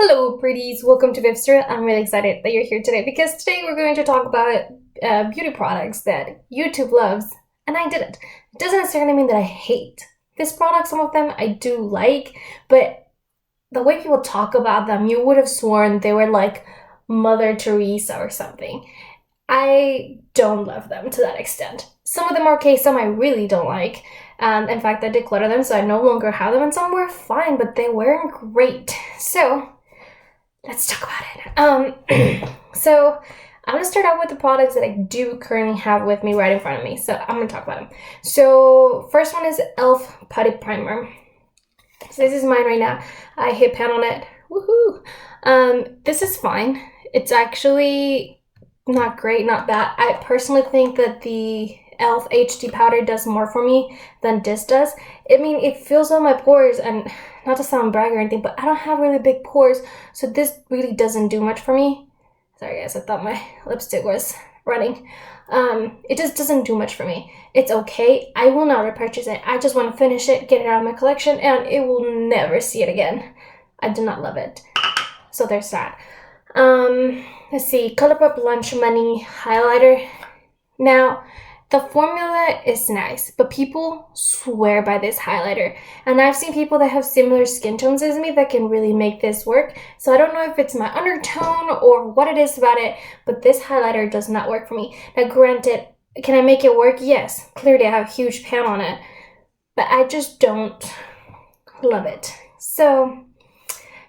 Hello, pretties. Welcome to Vivster. I'm really excited that you're here today because today we're going to talk about beauty products that YouTube loves and I didn't. It doesn't necessarily mean that I hate this product. Some of them I do like, but the way people talk about them, you would have sworn they were like Mother Teresa or something. I don't love them to that extent. Some of them are okay, some I really don't like. In fact, I decluttered them, so I no longer have them, and some were fine, but they weren't great. So let's talk about it. So I'm gonna start out with the products that I do currently have with me right in front of me. So I'm gonna talk about them. So first one is e.l.f. Putty Primer. So this is mine right now. I hit pan on it. Woohoo! This is fine. It's actually not great, not bad. I personally think that the e.l.f. HD powder does more for me than this does. I mean, it fills all my pores, and not to sound brag or anything, but I don't have really big pores, so this really doesn't do much for me. Sorry guys, I thought my lipstick was running. It just doesn't do much for me. It's okay. I will not repurchase it. I just want to finish it, get it out of my collection, and it will never see it again. I do not love it. So there's that. Let's see, ColourPop Lunch Money Highlighter. Now, the formula is nice, but people swear by this highlighter. And I've seen people that have similar skin tones as me that can really make this work. So I don't know if it's my undertone or what it is about it, but this highlighter does not work for me. Now granted, can I make it work? Yes. Clearly I have a huge pan on it, but I just don't love it. So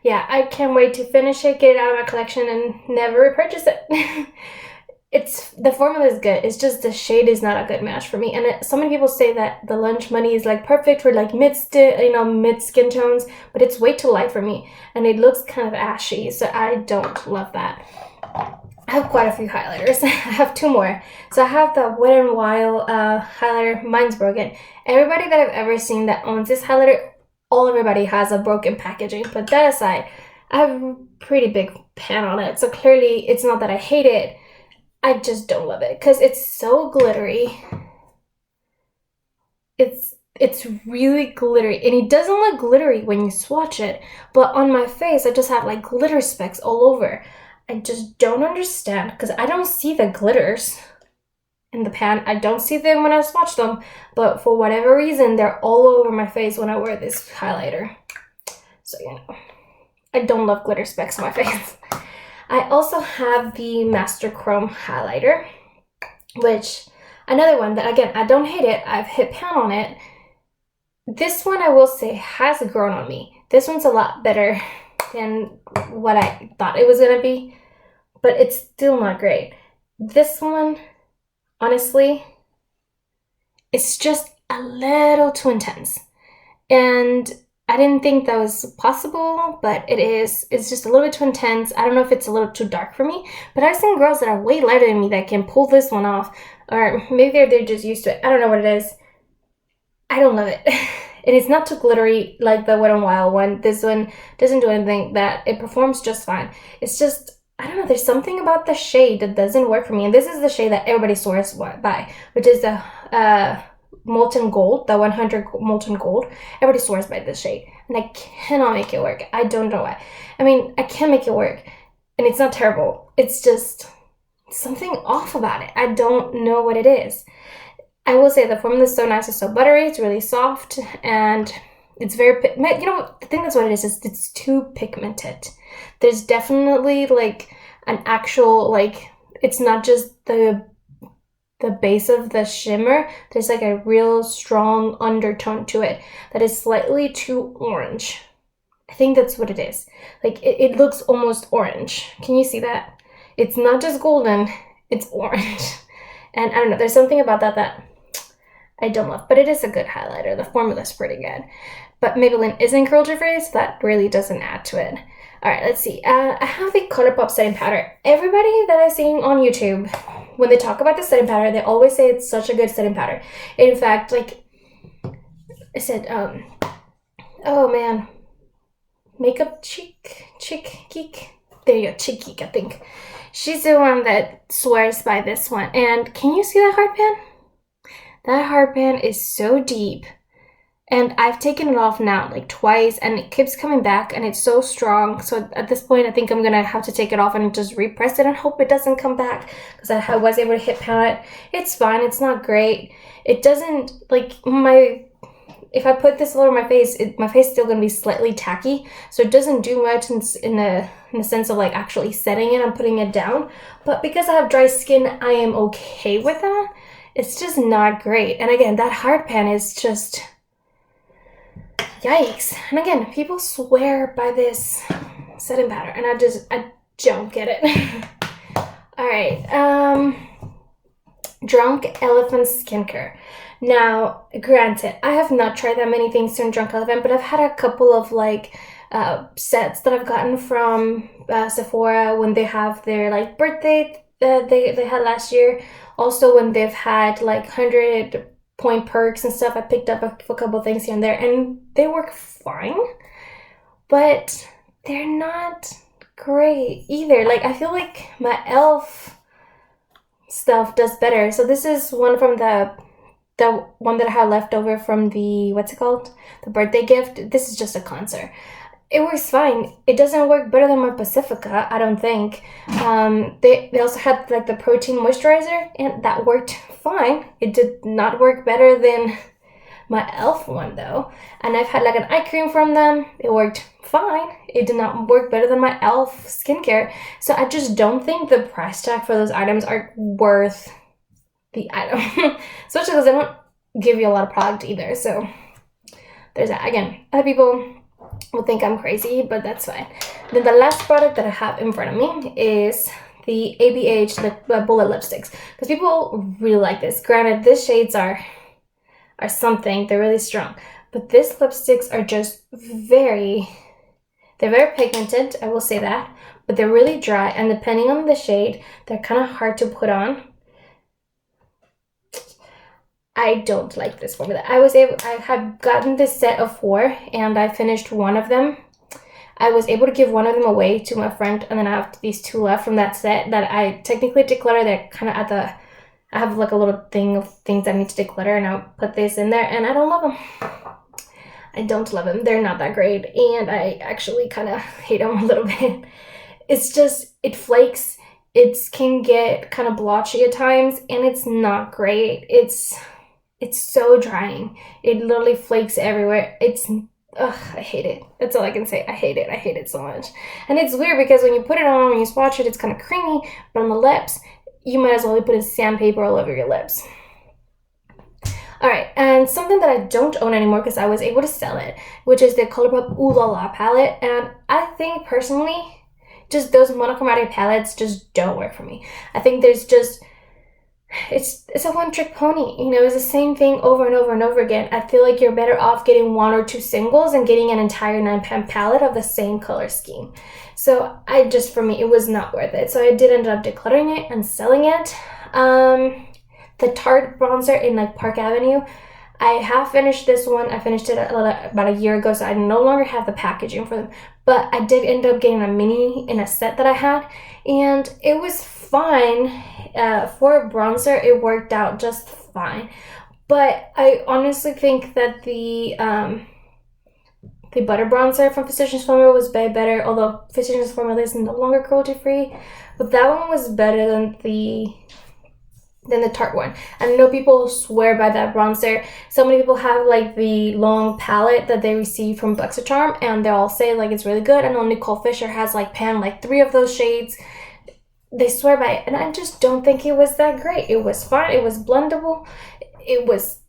yeah, I can't wait to finish it, get it out of my collection, and never repurchase it. The formula is good. It's just the shade is not a good match for me. And so many people say that the Lunch Money is like perfect for like mid skin tones, but it's way too light for me, and it looks kind of ashy. So I don't love that. I have quite a few highlighters. I have two more. So I have the Wet n Wild highlighter. Mine's broken. Everybody that I've ever seen that owns this highlighter, everybody has a broken packaging. But that aside, I have a pretty big pan on it. So clearly it's not that I hate it. I just don't love it because it's so glittery. It's really glittery, and it doesn't look glittery when you swatch it, but on my face I just have like glitter specks all over. I just don't understand because I don't see the glitters in the pan. I don't see them when I swatch them, but for whatever reason they're all over my face when I wear this highlighter. So I don't love glitter specks on my face. I also have the Master Chrome highlighter, which another one that, again, I don't hate it. I've hit pan on it. This one I will say has grown on me. This one's a lot better than what I thought it was gonna be, but it's still not great. This one, honestly, it's just a little too intense, and I didn't think that was possible, but it is. It's just a little bit too intense. I don't know if it's a little too dark for me, but I've seen girls that are way lighter than me that can pull this one off, or maybe they're just used to it. I don't know what it is. I don't love it. And it's not too glittery like the Wet n Wild one. This one doesn't do anything. That it performs just fine. It's just, I don't know, there's something about the shade that doesn't work for me. And this is the shade that everybody swears by, which is the Molten Gold, the 100 Molten Gold. Everybody swears by this shade, and I cannot make it work. I don't know why. I mean, I can make it work, and it's not terrible. It's just something off about it. I don't know what it is. I will say the formula is so nice. It's so buttery. It's really soft, and it's very, the thing that's what it is it's too pigmented. There's definitely like an actual, like, it's not just the base of the shimmer. There's like a real strong undertone to it that is slightly too orange. I think that's what it is. Like it looks almost orange. Can you see that? It's not just golden, it's orange. And I don't know, there's something about that I don't love, but it is a good highlighter. The formula is pretty good. But Maybelline isn't curl free, so that really doesn't add to it. All right, let's see. I have the ColourPop setting powder. Everybody that I've seen on YouTube, when they talk about the setting powder, they always say it's such a good setting powder. In fact, like I said, oh man, Makeup Geek. There you go, Chick Geek, I think. She's the one that swears by this one. And can you see that hard pan? That hard pan is so deep. And I've taken it off now like twice, and it keeps coming back, and it's so strong. So at this point, I think I'm gonna have to take it off and just repress it and hope it doesn't come back, because I was able to hit pan it. It's fine. It's not great. It doesn't, like, if I put this all over my face, my face is still gonna be slightly tacky, so it doesn't do much in the sense of like actually setting it and putting it down. But because I have dry skin, I am okay with that. It's just not great. And again, that hard pan is just yikes. And again, people swear by this setting powder, and I don't get it. All right, Drunk Elephant Skincare. Now, granted, I have not tried that many things from Drunk Elephant, but I've had a couple of like sets that I've gotten from Sephora when they have their like birthday they had last year. Also, when they've had like 100-point perks and stuff, I picked up a couple things here and there, and they work fine, but they're not great either. Like, I feel like my e.l.f. stuff does better. So this is one from the one that I had left over from the, what's it called? The birthday gift. This is just a cleanser. It works fine. It doesn't work better than my Pacifica, I don't think. They also had like the protein moisturizer, and that worked fine. It did not work better than my e.l.f. one though. And I've had like an eye cream from them. It worked fine. It did not work better than my e.l.f. skincare. So I just don't think the price tag for those items are worth the item. Especially because they don't give you a lot of product either. So there's that. Again, other people will think I'm crazy, but that's fine. Then the last product that I have in front of me is the ABH bullet lipsticks, because people really like this. Granted, these shades are something. They're really strong, but these lipsticks are just they're very pigmented, I will say that, but they're really dry, and depending on the shade, they're kind of hard to put on. I don't like this formula. I had gotten this set of 4, and I finished one of them. I was able to give one of them away to my friend, and then I have these 2 left from that set that I technically declutter. They're kind of I have like a little thing of things I need to declutter, and I'll put this in there, and I don't love them. I don't love them. They're not that great, and I actually kind of hate them a little bit. It's just, it flakes. It can get kind of blotchy at times, and it's not great. It's so drying. It literally flakes everywhere. I hate it. That's all I can say. I hate it. I hate it so much. And it's weird because when you put it on, when you swatch it, it's kind of creamy, but on the lips, you might as well be putting sandpaper all over your lips. All right, and something that I don't own anymore because I was able to sell it, which is the ColourPop Ooh La La palette. And I think personally, just those monochromatic palettes just don't work for me. I think there's just, it's a one-trick pony. You know, it's the same thing over and over and over again. I feel like you're better off getting 1 or 2 singles and getting an entire 9-pan palette of the same color scheme. So for me, it was not worth it. So I did end up decluttering it and selling it. The Tarte bronzer in like Park Avenue, I have finished this one. I finished it about a year ago, so I no longer have the packaging for them. But I did end up getting a mini in a set that I had, and it was fine. For a bronzer, it worked out just fine. But I honestly think that the butter bronzer from Physicians Formula was way better, although Physicians Formula is no longer cruelty-free. But that one was better than the Tarte one. I know people swear by that bronzer. So many people have like the long palette that they received from BlexaCharm, and they all say like it's really good. I know Nicole Fisher has like panned like 3 of those shades. They swear by it, and I just don't think it was that great. It was fine. It was blendable. It was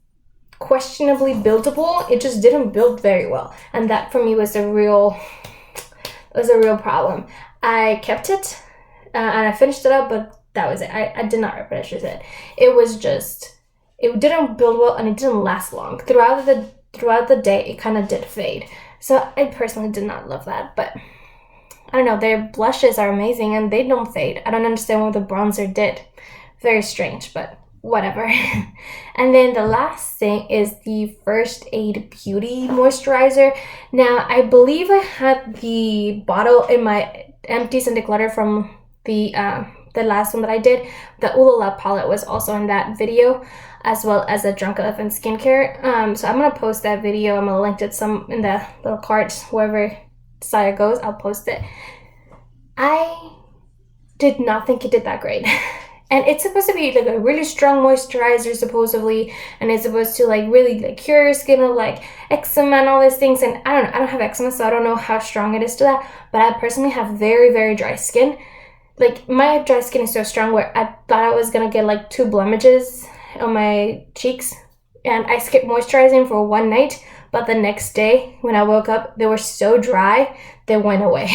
questionably buildable. It just didn't build very well, and that for me was a real problem. I kept it, and I finished it up, but that was it. I did not repurchase it. It didn't build well, and it didn't last long. Throughout the day, it kind of did fade. So I personally did not love that, but I don't know, their blushes are amazing and they don't fade. I don't understand what the bronzer did. Very strange, but whatever. And then the last thing is the First Aid Beauty moisturizer. Now, I believe I had the bottle in my empties and declutter from the the last one that I did. The Ulala palette was also in that video, as well as the Drunk Elephant skincare. So I'm gonna post that video. I'm gonna link it some in the little cards, wherever Saya goes, I'll post it. I did not think it did that great. And it's supposed to be like a really strong moisturizer supposedly, and it's supposed to like really like cure your skin of like eczema and all these things. And I don't have eczema, so I don't know how strong it is to that, but I personally have very, very dry skin. Like my dry skin is so strong where I thought I was gonna get like 2 blemishes on my cheeks, and I skipped moisturizing for one night, but the next day when I woke up, they were so dry, they went away.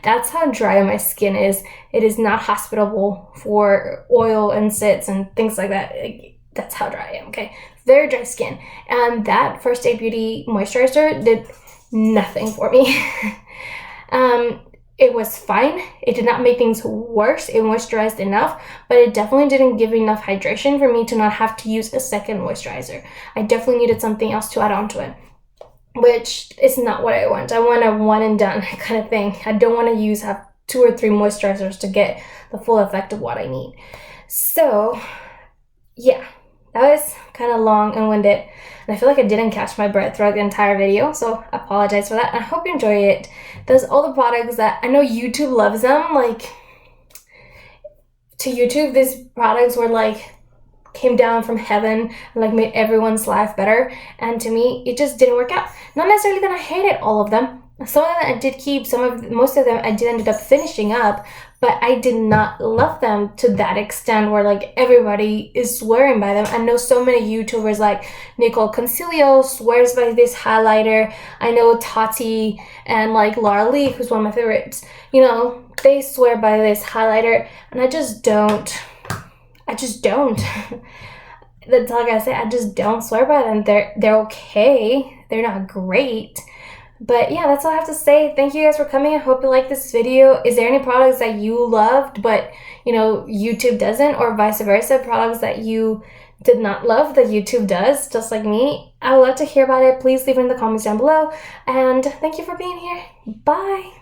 That's how dry my skin is. It is not hospitable for oil and sits and things like that. That's how dry I am, okay? Very dry skin. And that First Aid Beauty moisturizer did nothing for me. It was fine. It did not make things worse. It moisturized enough, but it definitely didn't give enough hydration for me to not have to use a second moisturizer. I definitely needed something else to add on to it, which is not what I want. I want a one and done kind of thing. I don't want to have 2 or 3 moisturizers to get the full effect of what I need. So yeah, that was kind of long and winded, and I feel like I didn't catch my breath throughout the entire video, so I apologize for that. I hope you enjoy it. Those all the products that I know YouTube loves them. Like, to YouTube, these products were like came down from heaven and like made everyone's life better, and to me it just didn't work out. Not necessarily that I hated all of them. Some of them I did keep, most of them I did end up finishing up, but I did not love them to that extent where like everybody is swearing by them. I know so many YouTubers like Nicole Concilio swears by this highlighter. I know Tati and like Laura Lee, who's one of my favorites, you know, they swear by this highlighter, and I just don't. That's all I gotta say. I just don't swear by them. They're okay. They're not great. But yeah, that's all I have to say. Thank you guys for coming. I hope you liked this video. Is there any products that you loved but, you know, YouTube doesn't, or vice versa, products that you did not love that YouTube does, just like me? I would love to hear about it. Please leave it in the comments down below. And thank you for being here. Bye.